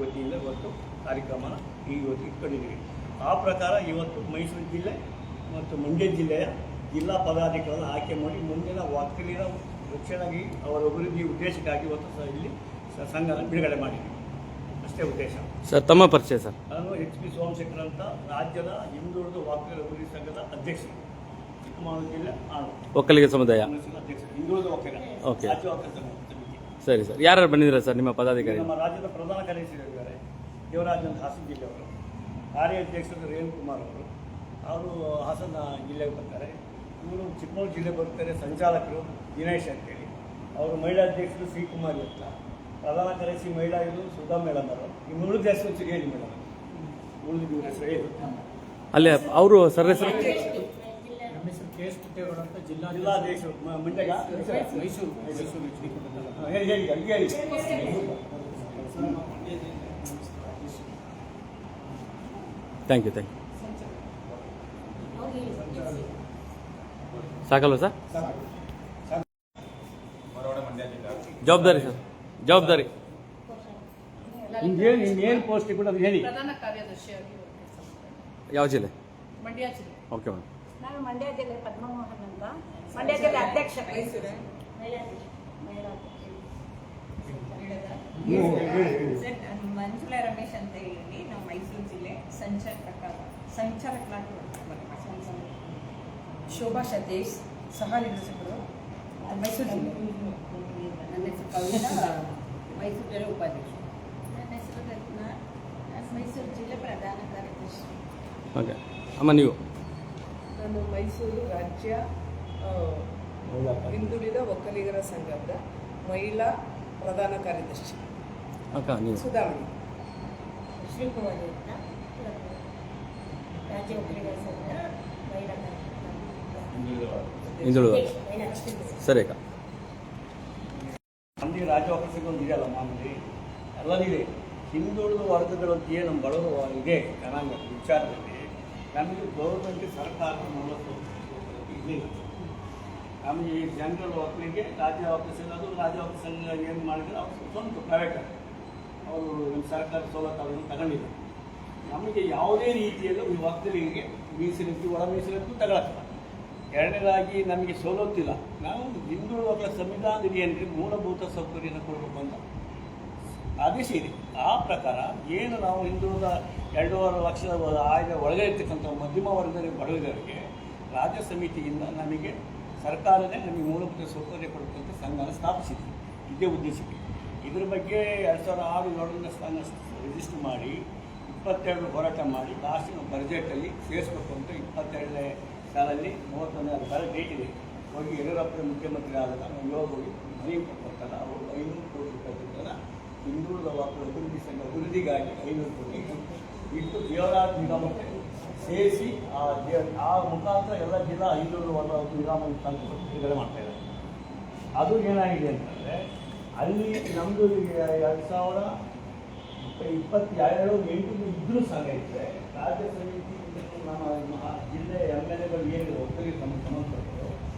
ವತಿಯಿಂದ ಇವತ್ತು ಕಾರ್ಯಕ್ರಮನ ಇವತ್ತು ಇಟ್ಕೊಂಡಿದ್ದೀವಿ. ಆ ಪ್ರಕಾರ ಇವತ್ತು ಮೈಸೂರು ಜಿಲ್ಲೆ ಮತ್ತು ಮಂಡ್ಯ ಜಿಲ್ಲೆಯ ಜಿಲ್ಲಾ ಪದಾಧಿಕಾರಿಗಳನ್ನು ಆಯ್ಕೆ ಮಾಡಿ ಮುಂದಿನ ಒಕ್ಕಲಿಗರ ರಕ್ಷಣೆಗಾಗಿ ಅವರ ಅಭಿವೃದ್ಧಿ ಉದ್ದೇಶಕ್ಕಾಗಿ ಇವತ್ತು ಇಲ್ಲಿ ಸಂಘನ ಬಿಡುಗಡೆ ಮಾಡಿದ್ದೀವಿ. ಅಷ್ಟೇ ಉದ್ದೇಶ. ಸರ್ ತಮ್ಮ ಪರಿಚಯ ಸರ್? ನಾನು HP ಸೋಮಶೇಖರ್ ಅಂತ, ರಾಜ್ಯದ ಹಿಂದುಳಿದ ಒಕ್ಕಲಿಗರ ಅಭಿವೃದ್ಧಿ ಸಂಘದ ಅಧ್ಯಕ್ಷರು, ಚಿಕ್ಕಮಗಳೂರು ಜಿಲ್ಲೆ ಒಕ್ಕಲಿಗ ಸಮುದಾಯ ಅಧ್ಯಕ್ಷ, ಹಿಂದುಳಿದ ಒಕ್ಕಲಿಗ ರಾಜ್ಯ ಒಕ್ಕಲಿಗ ಸಮಿತಿ. ಸರಿ ಸರ್, ಯಾರು ಬಂದಿದ್ದೀರಾ ಸರ್ ನಿಮ್ಮ ಪದಾಧಿಕಾರಿ? ನಮ್ಮ ರಾಜ್ಯದ ಪ್ರಧಾನ ಕಾರ್ಯದರ್ಶಿಗಳಿದ್ದಾರೆ ದೇವರಾಜ್ ಅಂತ ಹಾಸನ ಜಿಲ್ಲೆಯವರು, ಕಾರ್ಯಾಧ್ಯಕ್ಷರು ರೇಣು ಕುಮಾರ್ ಅವರು ಹಾಸನ ಜಿಲ್ಲೆಗೆ ಬರ್ತಾರೆ. ಇವರು ಚಿಕ್ಕಮಗಳೂರು ಜಿಲ್ಲೆ ಬರ್ತಾರೆ. ಸಂಚಾಲಕರು ದಿನೇಶ್ ಅಂತೇಳಿ, ಅವರು ಮಹಿಳಾ ಅಧ್ಯಕ್ಷರು ಶ್ರೀ ಕುಮಾರಿ ಅಂತ, ಪ್ರಧಾನ ಕಾರ್ಯದರ್ಶಿ ಮಹಿಳಾ ಇದು ಸುಧಾ ಮೇಡಮ್ ಅವರು. ಇನ್ನು ಉಳಿದ ಹೆಸರು ಹೇಳಿ ಮೇಡಮ್, ಉಳಿದ ಹೆಸರು ಹೇಳಿ. ಅಲ್ಲಿ ಅವರು ಸರ್ ಹೆಸರು ಜಿಲ್ಲಾಧ್ಯಕ್ಷರು ಮಂಡ್ಯ ಮೈಸೂರು ಹೇಳಿ. ಥ್ಯಾಂಕ್ ಯು ಸಾಕಲ್ವ ಸರ್? ಜವಾಬ್ದಾರಿ ಸರ್, ಜವಾಬ್ದಾರಿ ಏನು ಪೋಸ್ಟ್ ಕೂಡ ಹೇಳಿ. ಪ್ರಧಾನ ಕಾರ್ಯದರ್ಶಿಯಾಗಿ ಯಾವ ಜಿಲ್ಲೆ? ಮಂಡ್ಯ ಜಿಲ್ಲೆ. Okay madam. ನಾನು ಮಂಡ್ಯ ಜಿಲ್ಲೆ ಪದ್ಮಮೋಹನ್ ಅಂತ, ಮಂಡ್ಯ ಜಿಲ್ಲೆ ಅಧ್ಯಕ್ಷ. ಮಂಜುಳಾ ರಮೇಶ್ ಅಂತ ಹೇಳಿ ನಾವು ಮೈಸೂರು ಜಿಲ್ಲೆ ಸಂಚಾಲಕರಾಗಿ ಶೋಭಾ ಸತೀಶ್ ಸಹ ನಿರ್ದೇಶಕರು, ಮೈಸೂರು ಜಿಲ್ಲೆ. ನನ್ನ ಹೆಸರು ಕವಿತಾ, ಮೈಸೂರು ಜಿಲ್ಲೆ ಉಪಾಧ್ಯಕ್ಷ. ನನ್ನ ಹೆಸರು ರತ್ನ, ಮೈಸೂರು ಜಿಲ್ಲೆ ಪ್ರಧಾನ ಕಾರ್ಯದರ್ಶಿ. ಓಕೆ ಅಮ್ಮ, ನೀವು? ನಾನು ಮೈಸೂರು ರಾಜ್ಯ ಹಿಂದುಳಿದ ಒಕ್ಕಲಿಗರ ಸಂಘದ ಮಹಿಳಾ ಪ್ರಧಾನ ಕಾರ್ಯದರ್ಶಿ. ಅಕ್ಕ ನೀವು? ಸುಧಾಮಣಿ. ಶ್ರೀಕುಮಾರಿ ಅಂತ, ರಾಜ್ಯ ಒಕ್ಕಲಿಗರ ಸಂಘ ಮಹಿಳಾ ಹಿಂದುಳಿದ. ಸರಿ ಅಕ್ಕ. ನಮಗೆ ರಾಜ್ಯ ಒಕ್ಕಲಿಗ ಒಂದು ಇದೆಯಲ್ಲ ಮಾಮೂಲಿ ಎಲ್ಲರಿದೆ. ಹಿಂದುಳಿದ ವರ್ಗಗಳಂತೆಯೇ ನಮ್ಮ ಬಡವರು ಇದೆ ಜನಾಂಗ ವಿಚಾರದಲ್ಲಿ. ನಮಗೆ ಗೌರ್ಮೆಂಟ್ ಸರ್ಕಾರದ ಮೂಲಕ ಇರಲಿಲ್ಲ. ನಮಗೆ ಈ ಜನರಲ್ ಒಕ್ಕಲಿಗೆ ರಾಜ್ಯ ಒಕ್ಕಲಿಗ ಸಂಘ, ಅದು ರಾಜ್ಯ ಒಕ್ಕಲಿಗ ಸಂಘ ಏನು ಮಾಡಿದರೆ ಅವರು ಸ್ವಂತ ಪ್ರೈವೇಟ್ ಅವರು ನಮ್ಮ ಸರ್ಕಾರ ಸವಲತ್ತುಗಳನ್ನು ತಗೊಂಡಿಲ್ಲ. ನಮಗೆ ಯಾವುದೇ ರೀತಿಯಲ್ಲೂ ಈ ಒಕ್ಕಲಿಗರಿಗೆ ಮೀಸಲಿಟ್ಟು ಒಳ ಮೀಸಲಿಟ್ಟು ತಗೊಳಕ್ಕಿಲ್ಲ. ಎರಡನೇದಾಗಿ ನಮಗೆ ಸವಲತ್ತಿಲ್ಲ. ನಾವು ಹಿಂದುಳಿದ ಒಕ್ಕಲಿಗ ಸಂವಿಧಾನದಲ್ಲಿ ಏನಿದೆ ಮೂಲಭೂತ ಸೌಕರ್ಯನ ಕೊಡಬೇಕು ಅಂತ ಆದೇಶ ಇದೆ. ಆ ಪ್ರಕಾರ ಏನು ನಾವು ಹಿಂದುಳಿದ 2.5 ಲಕ್ಷದ ಆಯ್ದ ಒಳಗೆ ಇರ್ತಕ್ಕಂಥ ಮಧ್ಯಮ ವರ್ಗದ ಬಡವರಿಗೆ ರಾಜ್ಯ ಸಮಿತಿಯಿಂದ ನಮಗೆ ಸರ್ಕಾರನೇ ನಮಗೆ ಮೂಲಭೂತ ಸೌಕರ್ಯ ಕೊಡಬೇಕಂತ ಸಂಘನ ಸ್ಥಾಪಿಸಿದೆ. ಇದೇ ಉದ್ದೇಶಕ್ಕೆ. ಇದ್ರ ಬಗ್ಗೆ 2006-7ನೇ ಸ್ಥಾನ ರಿಜಿಸ್ಟರ್ ಮಾಡಿ 22 ಹೋರಾಟ ಮಾಡಿ ಲಾಸ್ಟ್ ಬಜೆಟಲ್ಲಿ ಸೇರಿಸ್ಬೇಕು ಅಂತ 22ನೇ ಸಾಲಲ್ಲಿ 31ನೇ ಸಾಲ ಡೇಟ್ ಇದೆ. ಹೋಗಿ ಯಡಿಯೂರಪ್ಪ ಮುಖ್ಯಮಂತ್ರಿ ಆದಾಗ ನಾವು ಹೋಗಿ ಮನೆ ಕೊಡ್ತಾರಲ್ಲ, ಅವರು 500 ಕೋಟಿ ರೂಪಾಯಿ ಹಿಂದುಳಿದ ಒಕ್ಕಲಿಗರ ಅಭಿವೃದ್ಧಿ ಸಂಘ ಅಭಿವೃದ್ಧಿಗಾಗಿ 500 ಕೋಟಿ ಇಟ್ಟು ದೇವರಾಜ ನಿಗಮಕ್ಕೆ ಸೇರಿಸಿ ಆ ಮುಖಾಂತರ ಎಲ್ಲ ಜಿಲ್ಲಾ ಹಿಂದುಳಿದ ವರ್ಗ ನಿಗಮ ಬಿಡುಗಡೆ ಮಾಡ್ತಾಯಿದ್ದಾರೆ. ಅದು ಏನಾಗಿದೆ ಅಂತಂದರೆ ಅಲ್ಲಿ ನಮ್ಮದು 2022-8 ಇದ್ರೂ ಸಹ ಇದ್ದರೆ ರಾಜ್ಯ ಸಮಿತಿ ನಮ್ಮ ಜಿಲ್ಲೆ MLAಗಳು ಏನಿದೆ ಒಕ್ಕಲಿಗರಿಗೆ ಸಂಬಂಧಪಟ್ಟರು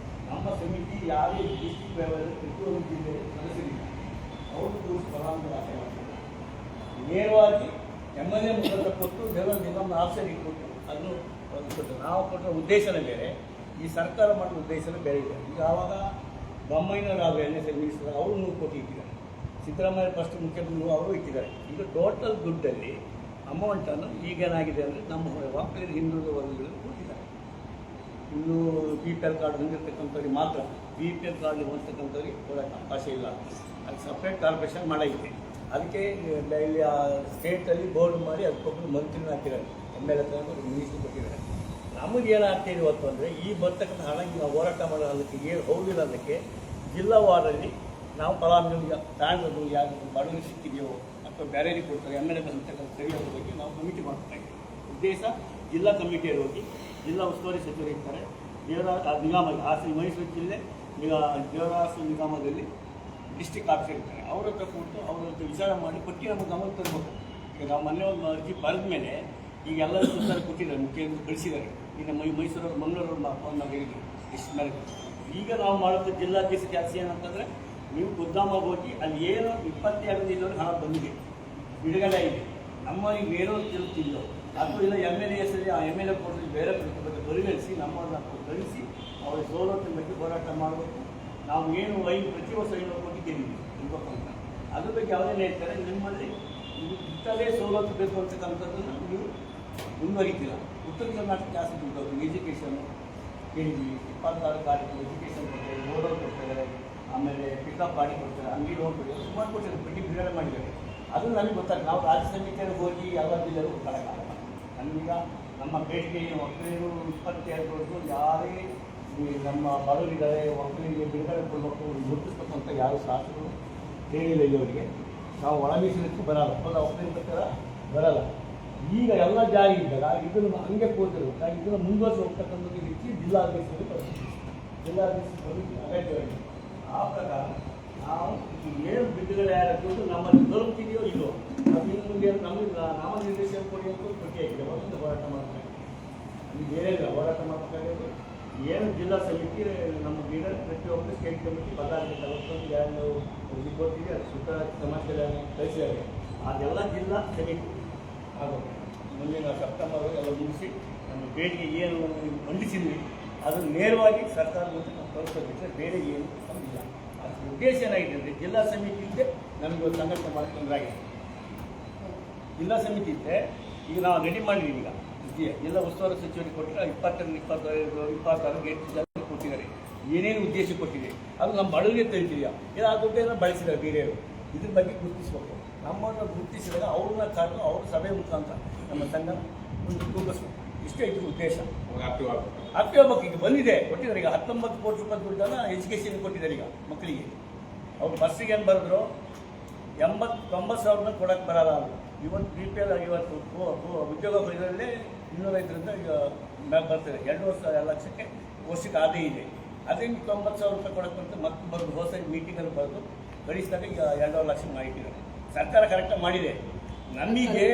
ನಮ್ಮ ಸಮಿತಿ ಯಾವುದೇ ಡಿಸ್ಟ್ರಿಕ್ಟ್ ಲೆವೆಲ್ ಪ್ರತಿಯೊಂದು ಜಿಲ್ಲೆ ಸದಸ್ಯರಿಲ್ಲ. ಅವರು ಕೂರಿಸಿ ಫಲಾನುಭವಿ ದಾಖಲೆ ಮಾಡ್ತಾರೆ. ನೇರವಾಗಿ MLA ಮುಖಾಂತರ ಕೊಟ್ಟು ದೇವರ ನಿಗಮದ ಆಫೀಸರಿಗೆ ಕೊಟ್ಟು ಅದನ್ನು ಕೊಟ್ಟು ನಾವು ಕೊಟ್ಟರೆ ಉದ್ದೇಶನೇ ಬೇರೆ, ಈ ಸರ್ಕಾರ ಮಾಡೋ ಉದ್ದೇಶನೇ ಬೇರೆ ಇದೆ. ಈಗ ಆವಾಗ ಬೊಮ್ಮಯ್ಯನವರು NSA ಮಿನಿಸ್ಟರ್ ಅವರು 100 ಕೋಟಿ ಇಟ್ಟಿದ್ದಾರೆ. ಸಿದ್ದರಾಮಯ್ಯ ಫಸ್ಟ್ ಮುಖ್ಯಮಂತ್ರಿ ಅವರು ಇಟ್ಟಿದ್ದಾರೆ. ಈಗ ಟೋಟಲ್ ದುಡ್ಡಲ್ಲಿ ಅಮೌಂಟನ್ನು ಈಗೇನಾಗಿದೆ ಅಂದರೆ ನಮ್ಮ ಒಕ್ಕಲಿಗರ ಹಿಂದುಳಿದ ವರ್ಗಗಳಿಗೆ ಕೊಟ್ಟಿದ್ದಾರೆ. ಇನ್ನು BPL ಕಾರ್ಡ್ ಹೊಂದಿರತಕ್ಕಂಥವ್ರಿಗೆ ಮಾತ್ರ, BPL ಕಾರ್ಡ್ ಹೊಂದಿರ್ತಕ್ಕಂಥವ್ರಿಗೆ ಕೊಡೋಕ್ಕೆ ಅವಕಾಶ ಇಲ್ಲ. ಅದು ಸಪ್ರೇಟ್ ಕಾರ್ಪೊರೇಷನ್ ಮಾಡೈತೆ. ಅದಕ್ಕೆ ಇಲ್ಲಿ ಸ್ಟೇಟಲ್ಲಿ ಬೋರ್ಡ್ ಮಾಡಿ ಅದಕ್ಕೊಬ್ಬರು ಮಂತ್ರಿನ ಹಾಕಿದ್ದಾರೆ, MLA ತಗೊಂಡು ಮಿನಿಸ್ಟ್ರಿ ಕೊಟ್ಟಿದ್ದಾರೆ. ನಮಗೇನಾಗ್ತಿದೆ ಇವತ್ತು ಅಂದರೆ ಈ ಬರ್ತಕ್ಕಂಥ ಹಣ ನಾವು ಹೋರಾಟ ಮಾಡೋ ಅದಕ್ಕೆ ಏನು ಹೋಗಿಲ್ಲ. ಅದಕ್ಕೆ ಜಿಲ್ಲಾ ವಾರ್ಡಲ್ಲಿ ನಾವು ಫಲಾನುಭವಿ ತಾಂಡೋದು ಯಾರು ಬಡವರಿಗೆ ಸಿಕ್ಕಿದೆಯೋ ಅಥವಾ ಬೇರೆಯವರಿಗೆ ಕೊಡ್ತಾರೆ MLA ಬಂದಿರ್ತಕ್ಕಂಥ ಸರಿಯಾದ ಬಗ್ಗೆ ನಾವು ಕಮಿಟಿ ಮಾಡ್ತಾ ಇದ್ದೀವಿ. ಉದ್ದೇಶ ಜಿಲ್ಲಾ ಕಮಿಟಿಯಲ್ಲಿ ಹೋಗಿ ಜಿಲ್ಲಾ ಉಸ್ತುವಾರಿ ಸಚಿವರು ಇರ್ತಾರೆ, ದೇವರಾಜ ನಿಗಮ ಹಾಸನ ಮೈಸೂರು ಜಿಲ್ಲೆ ದೇವರಾಜ ನಿಗಮದಲ್ಲಿ ಡಿಸ್ಟ್ರಿಕ್ಟ್ ಆಫೀಸರ್ ಇರ್ತಾರೆ. ಅವ್ರ ಹತ್ರ ಕೊಟ್ಟು ಅವ್ರ ಹತ್ರ ವಿಚಾರ ಮಾಡಿ ಪಟ್ಟಿ ನಮಗೆ ಗಮನ ತರಬೇಕು. ಈಗ ನಾವು ಮೊನ್ನೆ ಒಂದು ಅರ್ಜಿ ಬರೆದ ಮೇಲೆ ಈಗ ಎಲ್ಲರೂ ಸುತ್ತಾರ ಕೊಟ್ಟಿದ್ದಾರೆ, ಮುಖ್ಯಮಂತ್ರಿ ಕಳಿಸಿದ್ದಾರೆ. ಈಗ ಮೈಸೂರವ್ರು ಮಂಗಳೂರು ಫೋನ್ ನಾವು ಹೇಳಿದ್ವಿ ಇಷ್ಟು ಮೇಲೆ. ಈಗ ನಾವು ಮಾಡೋದು ಜಿಲ್ಲಾಧೀಶ ಕೆಲಸ ಏನಂತಂದರೆ ನೀವು ಖುದ್ದಾಮಾಗಿ ಹೋಗಿ ಅಲ್ಲಿ ಏನು 22 ದಿನವರೆಗೆ ಹಣ ಬಂದಿದೆ, ಬಿಡುಗಡೆ ಇದೆ. ನಮ್ಮಲ್ಲಿ ಏನೋ ತಿರುತ್ತಿಲ್ಲ ಅಥವಾ ಇಲ್ಲ MLA ಹೆಸರಲ್ಲಿ ಆ MLA ಕೊಟ್ಟು ಬೇರೆ ಬಗ್ಗೆ ಪರಿಗಣಿಸಿ ನಮ್ಮನ್ನು ಕಳಿಸಿ ಅವರ ಸವಲತ್ತಿನ ಬಗ್ಗೆ ಹೋರಾಟ ಮಾಡಬೇಕು. ನಾವು ಏನು ಪ್ರತಿ ವರ್ಷ 500 ಕೋಟಿ ಗೆಲ್ಲಿದ್ದೀವಿ ಇರ್ಬೇಕಂತ ಅದ್ರ ಬಗ್ಗೆ ಯಾವುದೇನು ಹೇಳ್ತಾರೆ, ನಿಮ್ಮಲ್ಲಿ ಇಂಥದೇ ಸವಲತ್ತು ಬೇಕು ಅಂತಕ್ಕಂಥದ್ದನ್ನು ನೀವು ಮುಂದುವರಿತೀರ. ಉತ್ತರ ಕರ್ನಾಟಕ ಜಾಸ್ತಿ ದುಡ್ಡು ಎಜುಕೇಷನ್ ಕೇಳಿದ್ವಿ, 26 ತಾರೀಕು ಎಜುಕೇಷನ್ ಕೊಡ್ತಾರೆ, ರೋಡ್ ಕೊಡ್ತಾರೆ, ಆಮೇಲೆ ಪಿಕಪ್ ಗಾಡಿ ಕೊಡ್ತಾರೆ, ಅಂಗಡಿ ಲೋನ್ ಕೊಡ್ತಾರೆ, ಸುಮಾರು ಕೊಡ್ತಾರೆ, ಬಿಟ್ಟು ಬಿಡುಗಡೆ ಮಾಡಿದ್ದಾರೆ. ಅದು ನಮಗೆ ಗೊತ್ತಾಗ್ತದೆ. ನಾವು ರಾಜ್ಯ ಸಮಿತಿಯಲ್ಲಿ ಹೋಗಿ ಯಾವ ಜಿಲ್ಲೆಯೂ ಕೊಡೋಕ್ಕಾಗಲ್ಲ. ನಮಗೀಗ ನಮ್ಮ ಬೇಡಿಕೆ ಒಕ್ಕಲಿಗರು 22 ವರ್ಷ ಯಾರೇ ನಮ್ಮ ಬಡವರಿದ್ದಾರೆ, ಒಕ್ಕಲಿಗೆ ಬಿಡುಗಡೆ ಕೊಡಬೇಕು, ಗುರುತಿಸ್ಬೇಕು ಅಂತ ಯಾರು ಶಾಸಕರು ಹೇಳಿಲ್ಲ ಇಲ್ಲಿವರೆಗೆ. ನಾವು ಒಳ ಮೀಸಲಿಕ್ಕೆ ಬರಲ್ಲ, ಒಕ್ಕಲಿಗೆ ಪ್ರಕಾರ ಬರಲ್ಲ. ಈಗ ಎಲ್ಲ ಜಾರಿ ಇದ್ದಾಗ ಇದನ್ನು ಹಂಗೆ ಕೂತಿರುತ್ತೆ. ಇದನ್ನು ಮುಂದುವರಿಸಿ ಹೋಗ್ತಕ್ಕಂಥದ್ದು ರೀತಿ ಜಿಲ್ಲಾಧೀಶರಿಗೆ ಬರುತ್ತೆ. ಜಿಲ್ಲಾಧೀಶರು ಅಗತ್ಯವಾಗಿ ಆ ಪ್ರಕಾರ ನಾವು ಏನು ಬಿಡುಗಡೆ ಆಗೋದು ನಮ್ಮಲ್ಲಿ ತಲುಪ್ತಿದೆಯೋ ಇಲ್ಲೋ ಅದು ಇನ್ನು ಮುಂದೆ ನಮಗೆ ನಾಮನಿರ್ದೇಶನ ಕೊಡಿ ಅಂತ ಪ್ರತಿಯಾಗಿದೆ. ಒಂದು ಹೋರಾಟ ಮಾಡ್ತಾರೆ, ಇದು ಬೇರೆ ಇಲ್ಲ. ಹೋರಾಟ ಮಾಡಬೇಕಾಗಿರೋದು ಏನು ಜಿಲ್ಲಾ ಸಮಿತಿ ನಮ್ಮ ಲೀಡರ್ ಪ್ರತಿಯೊಬ್ಬರು ಸ್ಟೇಟ್ ಕಮಿಟಿ ಪದಾರ್ಥ ಅವತ್ತೊಂದು ಯಾರು ಕೊಟ್ಟಿದೆ, ಅದು ಸುತ್ತ ಸಮಾಜ ಕಳಿಸಿದ್ದಾರೆ. ಅದೆಲ್ಲ ಜಿಲ್ಲಾ ಸಮಿತಿ ಆಗೋದು ಮುಂದಿನ ಸೆಪ್ಟೆಂಬರ್ ಎಲ್ಲ ಮುಗಿಸಿ ನಮ್ಮ ಬೇಡಿಕೆ ಏನು ಮಂಡಿಸಿದ್ವಿ ಅದನ್ನು ನೇರವಾಗಿ ಸರ್ಕಾರ ಮುಂದೆ ನಾವು ತಲುಪೋದಿದ್ರೆ ಬೇರೆ ಏನು ಇಲ್ಲ. ಅದ್ರ ಉದ್ದೇಶ ಏನಾಗಿದೆ ಅಂದರೆ ಜಿಲ್ಲಾ ಸಮಿತಿ ಇದ್ದರೆ ನಮಗೆ ಒಂದು ಸಂಘಟನೆ ಮಾಡ್ಕೊಂಡ್ರಾಗಿದೆ. ಜಿಲ್ಲಾ ಸಮಿತಿ ಇದ್ದರೆ ಈಗ ನಾವು ರೆಡಿ ಮಾಡಿದ್ದೀವಿ. ಈಗ ಜಿಲ್ಲಾ ಉಸ್ತುವಾರಿ ಸಚಿವರಿಗೆ ಕೊಟ್ಟರೆ 26 ಗೇಟ್ ಜನ ಕೊಟ್ಟಿದ್ದಾರೆ. ಏನೇನು ಉದ್ದೇಶ ಕೊಟ್ಟಿದೆ ಅದು ನಮ್ಮ ಬಡವರಿಗೆ ತಿಳಿತಿದೆಯಾ, ಇಲ್ಲ ಆ ದುಡ್ಡನ್ನು ಬಳಸಿದ್ದಾರೆ ಬೇರೆಯವರು. ಇದ್ರ ಬಗ್ಗೆ ಗುರುತಿಸ್ಬೇಕು. ನಮ್ಮನ್ನು ಗುರುತಿಸಿದಾಗ ಅವ್ರನ್ನ ಕಾರಣ ಅವ್ರ ಸಭೆ ಮುಖಾಂತರ ನಮ್ಮ ಸಂಘ ಮುಂದೆ ತೂಗಿಸ್ಬೇಕು. ಇಷ್ಟೇ ಇದ್ರ ಉದ್ದೇಶ. ಆಕ್ಟಿವ್ ಆಗ್ಬೇಕು. ಈಗ ಬಂದಿದೆ, ಕೊಟ್ಟಿದ್ದಾರೆ. ಈಗ 19 ಕೋಟಿ ರೂಪಾಯಿ ದುಡ್ಡನ್ನು ಎಜುಕೇಷನ್ ಕೊಟ್ಟಿದ್ದಾರೆ. ಈಗ ಮಕ್ಕಳಿಗೆ ಅವ್ರು ಬಸ್ಸಿಗೆ ಏನು ಬರೆದ್ರು 80-90 ಸಾವಿರ ಕೊಡೋಕ್ಕೆ ಬರಲ್ಲ. ಅವರು ಇವತ್ತು BPL ಇವತ್ತು ಉದ್ಯೋಗ ಇದರಲ್ಲೇ 205ರಿಂದ ಈಗ ಬರ್ತದೆ. 2 ಲಕ್ಷಕ್ಕೆ ವರ್ಷಕ್ಕೆ ಅದೇ ಇದೆ. ಅದೇ 90 ಸಾವಿರ ರೂಪಾಯಿ ಕೊಡೋಕ್ಕೆ ಬಂತು. ಮತ್ತೆ ಬರೋದು ಹೊಸ ಮೀಟಿಂಗಲ್ಲಿ ಬರೆದು ಕಳಿಸಿದಾಗ ಈಗ 2.5 ಲಕ್ಷ ಮಾಡಿಟ್ಟಿದ್ದಾರೆ. ಸರ್ಕಾರ ಕರೆಕ್ಟಾಗಿ ಮಾಡಿದೆ. ನಮಗೆ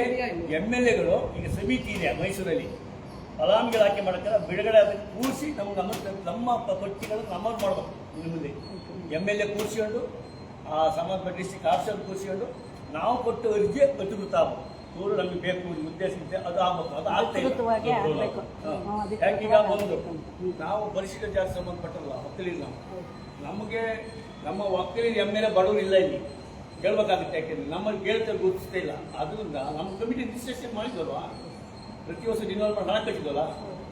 MLAಗಳು ಈಗ ಸಮಿತಿ ಇದೆ ಮೈಸೂರಲ್ಲಿ, ಫಲಾನುಭವಿಗಳು ಆಯ್ಕೆ ಮಾಡೋಕ್ಕೆ ಬಿಡುಗಡೆ ಅದಕ್ಕೆ ಕೂರಿಸಿ ನಮ್ಮ ಪಟ್ಟಿಗಳು ನಮ್ಮನ್ನು ಮಾಡಬೇಕು. ನಿಮ್ಮದೇ MLA ಕೂರಿಸ್ಕೊಂಡು ಆ ಸಂಬಂಧಪಟ್ಟ ಡಿಸ್ಟ್ರಿಕ್ಟ್ ಆಫೀಸರ್ ಕೂರಿಸ್ಕೊಂಡು ನಾವು ಕೊಟ್ಟು ಅರ್ಜಿ ಅಧಿಕೃತ ಆಗಬೇಕು. ಇವರು ನಮಗೆ ಬೇಕು ಉದ್ದೇಶ ಇದೆ, ಅದು ಆಗಬೇಕು. ಅದು ಆಗ್ತಾ ಇಲ್ಲ. ಯಾಕೀಗ ಒಂದು ನಾವು ಪರಿಶಿಷ್ಟ ಜಾತಿ ಸಂಬಂಧಪಟ್ಟಲ್ಲ ಒಕ್ಕಲಿಗ, ನಮಗೆ ನಮ್ಮ ಒಕ್ಕಲಿಗ MLA ಬಡವರು ಇಲ್ಲ ಇಲ್ಲಿ ಕೇಳಬೇಕಾಗುತ್ತೆ. ಯಾಕೆಂದರೆ ನಮ್ಮಲ್ಲಿ ಕೇಳ್ತಾರೆ ಗುರುತಿಸ್ತಾ ಇಲ್ಲ. ಅದರಿಂದ ನಮ್ಮ ಕಮಿಟಿ ರಿಜಿಸ್ಟ್ರೇಷನ್ ಮಾಡಿದ್ವಲ್ವ, ಪ್ರತಿ ವರ್ಷ ರಿನ್ಯೂವಲ್ ಹಣ ಕಟ್ಟಿದ್ವಲ್ಲ,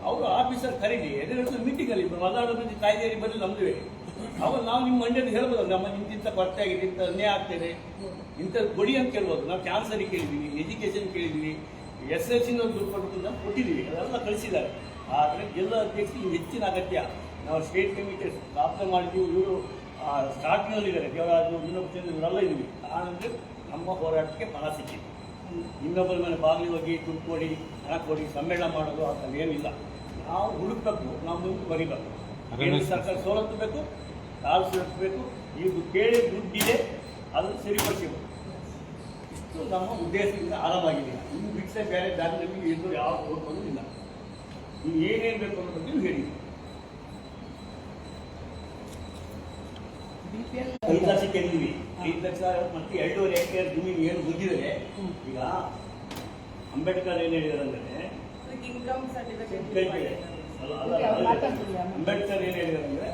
ಅವರು ಆಫೀಸರ್ ಕರೀಲಿ ಎದುರು ಮೀಟಿಂಗಲ್ಲಿ ಮಾತಾಡೋದು ಕಾಯ್ದೆಯಲ್ಲಿ ಬರಲಿ ನಮ್ಮದುವೆ. ಅವಾಗ ನಾವು ನಿಮ್ಮ ಮಂಡ್ಯದ ಹೇಳ್ಬೋದು, ನಮ್ಮ ಇಂಥ ಕೊರತೆ ಆಗಿದೆ, ಇಂಥ ಅನ್ಯಾಯ ಆಗ್ತಿದೆ, ಇಂಥದ್ದು ಕೊಡಿ ಅಂತ ಕೇಳ್ಬೋದು. ನಾವು ಕ್ಯಾನ್ಸರಿಗೆ ಕೇಳಿದ್ದೀವಿ, ಎಜುಕೇಷನ್ ಕೇಳಿದ್ದೀವಿ, SLC ದುಡ್ಡು ಕೊಟ್ಟು ನಾವು ಕೊಟ್ಟಿದ್ದೀವಿ, ಅದೆಲ್ಲ ಕಳಿಸಿದ್ದಾರೆ. ಆದರೆ ಜಿಲ್ಲಾ ಅಧ್ಯಕ್ಷರಿಗೆ ಹೆಚ್ಚಿನ ಅಗತ್ಯ. ನಾವು ಸ್ಟೇಟ್ ಕಮಿಟಿ ಸ್ಥಾಪನೆ ಮಾಡಿದ್ದೀವಿ. ಇವರು ಸ್ಟಾರ್ಟಿಂಗಲ್ಲಿದ್ದಾರೆ, ದೇವರಾಜು ಇವರೆಲ್ಲ ಇದ್ದೀವಿ. ನಾನಂದರೆ ನಮ್ಮ ಹೋರಾಟಕ್ಕೆ ಫಲ ಸಿಕ್ಕಿದೆ. ಇನ್ನೊಬ್ಬರ ಮೇಲೆ ಬಾಗಿಲು ಹೋಗಿ ದುಡ್ಡು ಕೊಡಿ, ಹಣ ಕೊಡಿ, ಸಮ್ಮೇಳನ ಮಾಡೋದು ಅದೇನಿಲ್ಲ. ನಾವು ಹುಡುಕಬೇಕು, ನಾವು ಮುಂದೆ ಬರೀಬೇಕು. ಸರ್ಕಾರ ಸವಲತ್ತು ಬೇಕು, ಕಾಲು ಸೇರಿಸಬೇಕು. ಈಗ ಕೇಳಿ ದುಡ್ಡಿದೆ, ಅದನ್ನು ಸರಿಪಡಿಸಬೇಕು. ಇಷ್ಟು ನಮ್ಮ ಉದ್ದೇಶದಿಂದ ಆರಾಮಾಗಿದೆ. ಇನ್ನು ಬಿಟ್ಟರೆ ಬೇರೆ ದಾರಿ ನಮಗೆ ಎಲ್ಲೂ ಯಾವ ಹೋಗೋದು ಇಲ್ಲ. ನೀವು ಏನೇನು ಬೇಕು ಅನ್ನೋ ಬಗ್ಗೆ ಹೇಳಿ. 5 ಲಕ್ಷ ಕೇಳಿದ್ವಿ. 5 ಲಕ್ಷ ಮತ್ತೆ 2.5 ಎಕರೆ ಜಮೀನು ಏನು ಮುಗಿದರೆ, ಈಗ ಅಂಬೇಡ್ಕರ್ ಏನು ಹೇಳಿದಾರೆ ಅಂದರೆ ಇನ್ಕಮ್ ಸರ್ಟಿಫಿಕೇಟ್ ಅಂಬೇಡ್ಕರ್ ಏನು ಹೇಳಿದಾರೆ ಅಂದರೆ